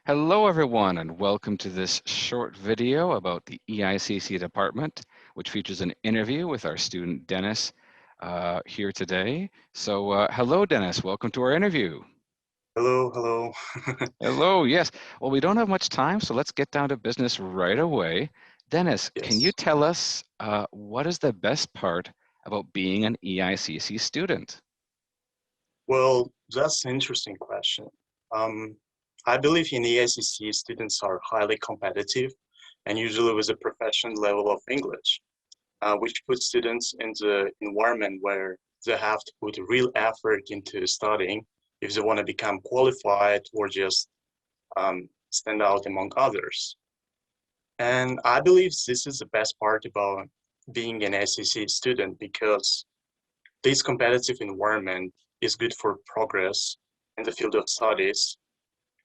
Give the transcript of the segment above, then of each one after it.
Hello everyone and welcome to this short video about the EICC department, which features an interview with our student Denis here today. So hello Denis, welcome to our interview. Hello, hello. Hello, yes. Well, we don't have much time, so let's get down to business right away. Denis, can you Yes. tell us what is the best part about being an EICC student? Well, that's an interesting question. Um, I believe in EICC, students are highly competitive and usually with a professional level of English, which puts students in the environment where they have to put real effort into studying if they want to become qualified or just stand out among others. And I believe this is the best part about being an EICC student because this competitive environment is good for progress in the field of studies.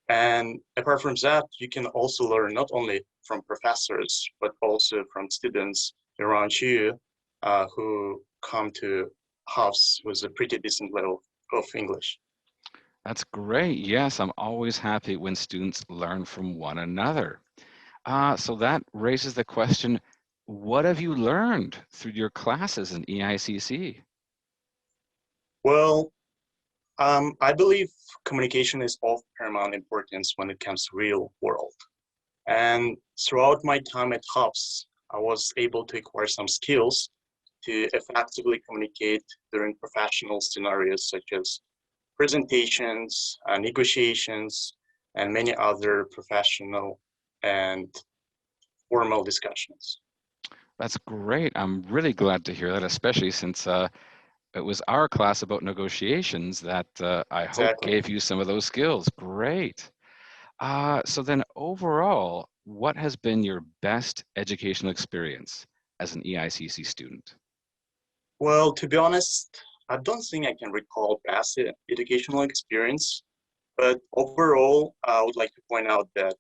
And apart from that, you can also learn not only from professors, but also from students around you who come to house with a pretty decent level of English. That's great. Yes, I'm always happy when students learn from one another. So that raises the question, what have you learned through your classes in EICC? Well, I believe communication is of paramount importance when it comes to real world. And throughout my time at Hubs, I was able to acquire some skills to effectively communicate during professional scenarios such as presentations, negotiations, and many other professional and formal discussions. That's great. I'm really glad to hear that, especially since it was our class about negotiations that I hope Exactly. gave you some of those skills. Great. So then overall, what has been your best educational experience as an EICC student? Well, to be honest, I don't think I can recall past educational experience, but overall, I would like to point out that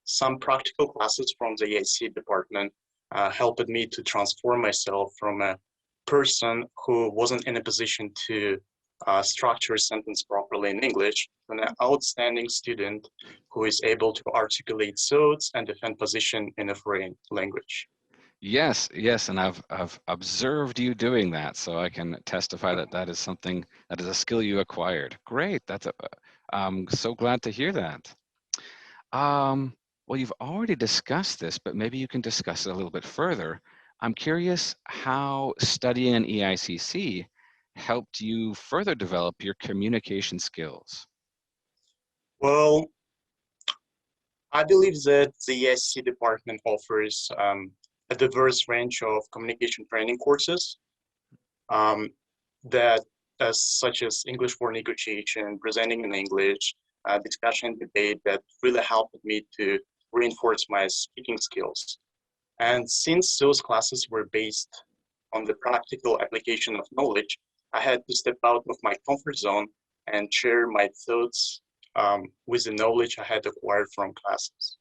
some practical classes from the EIC department helped me to transform myself from a person who wasn't in a position to structure a sentence properly in English to an outstanding student who is able to articulate thoughts and defend position in a foreign language. Yes, yes, and I've observed you doing that, so I can testify that that is something that is a skill you acquired. Great, I'm so glad to hear that. Um, well, you've already discussed this, but maybe you can discuss it a little bit further. I'm curious how studying an EICC helped you further develop your communication skills. Well, I believe that the EIC department offers a diverse range of communication training courses um, that such as English for negotiation, presenting in English, discussion debate that really helped me to reinforce my speaking skills. And since those classes were based on the practical application of knowledge, I had to step out of my comfort zone and share my thoughts with the knowledge I had acquired from classes.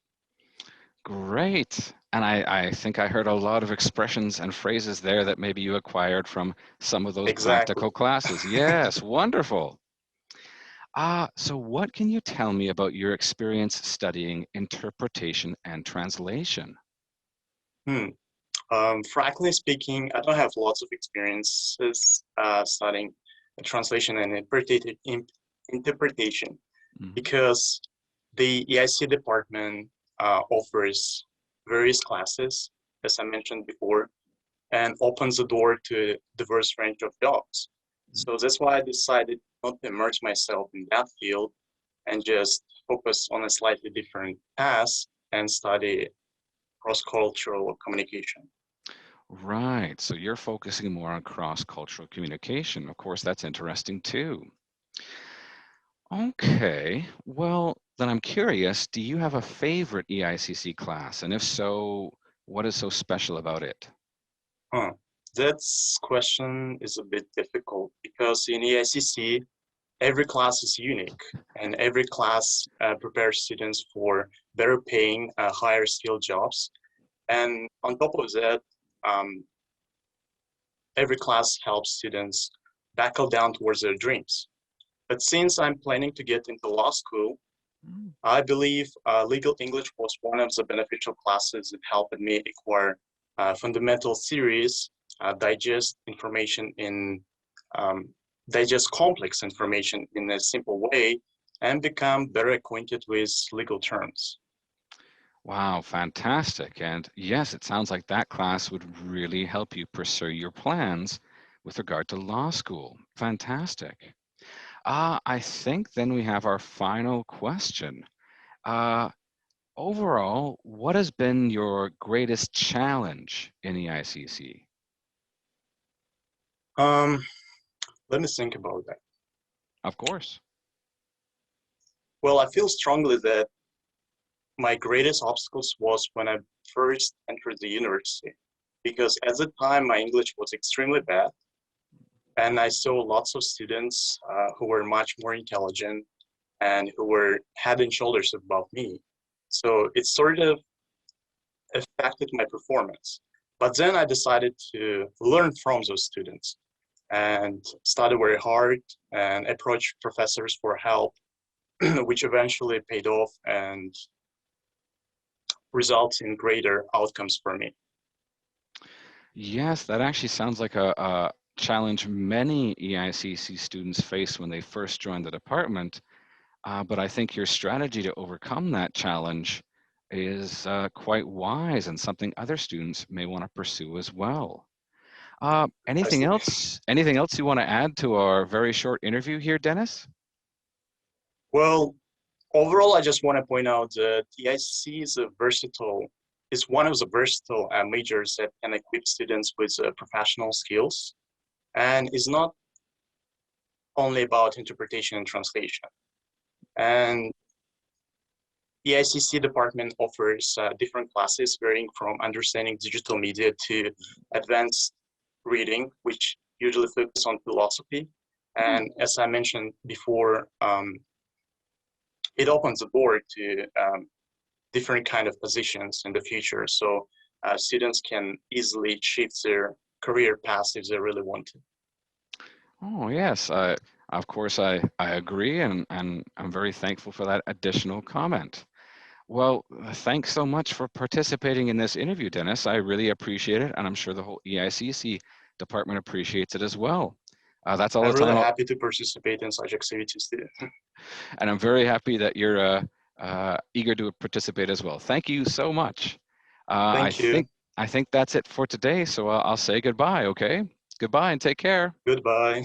Great. And I think I heard a lot of expressions and phrases there that maybe you acquired from some of those Exactly. practical classes. Yes, wonderful. So what can you tell me about your experience studying interpretation and translation? Hmm. Frankly speaking, I don't have lots of experiences studying translation and interpretation Mhm. because the EIC department offers various classes, as I mentioned before, and opens the door to a diverse range of jobs. So that's why I decided not to immerse myself in that field and just focus on a slightly different path and study cross-cultural communication. Right. So you're focusing more on cross-cultural communication. Of course, that's interesting too. Okay. Well, then I'm curious, do you have a favorite EICC class? And if so, what is so special about it? Huh. That question is a bit difficult because in EICC, every class is unique and every class prepares students for better paying, higher skill jobs. And on top of that, um, every class helps students buckle down towards their dreams. But since I'm planning to get into law school, Mm. I believe legal English was one of the beneficial classes that helped me acquire fundamental theories, digest information in digest complex information in a simple way, and become better acquainted with legal terms. Wow, fantastic. And yes, it sounds like that class would really help you pursue your plans with regard to law school. Fantastic. I think then we have our final question. Uh, Overall, what has been your greatest challenge in EICC? Let me think about that. Of course. Well, I feel strongly that my greatest obstacles was when I first entered the university, because at the time my English was extremely bad, and I saw lots of students who were much more intelligent and who were head and shoulders above me. So it sort of affected my performance. But then I decided to learn from those students and study very hard and approach professors for help, which eventually paid off and results in greater outcomes for me. Yes, that actually sounds like a challenge many EICC students face when they first join the department. But I think your strategy to overcome that challenge is quite wise and something other students may want to pursue as well. I Anything see. else? Anything else you want to add to our very short interview here, Dennis? Well, overall, I just want to point out that EICC is one of the versatile majors that can equip students with professional skills and is not only about interpretation and translation. And EICC department offers different classes varying from understanding digital media to advanced reading, which usually focus on philosophy. Hmm. And as I mentioned before, it opens the door to different kind of positions in the future. So students can easily shift their career path if they really want to. Oh, yes. Of course, I agree, and I'm very thankful for that additional comment. Well, thanks so much for participating in this interview, Dennis. I really appreciate it, and I'm sure the whole EICC department appreciates it as well. That's all I'm the really time, happy to participate in such activities too. and I'm very happy that you're eager to participate as well. Thank you so much. Uh, I Thank you. think I think that's it for today, so I'll say goodbye, okay? Goodbye and take care. Goodbye.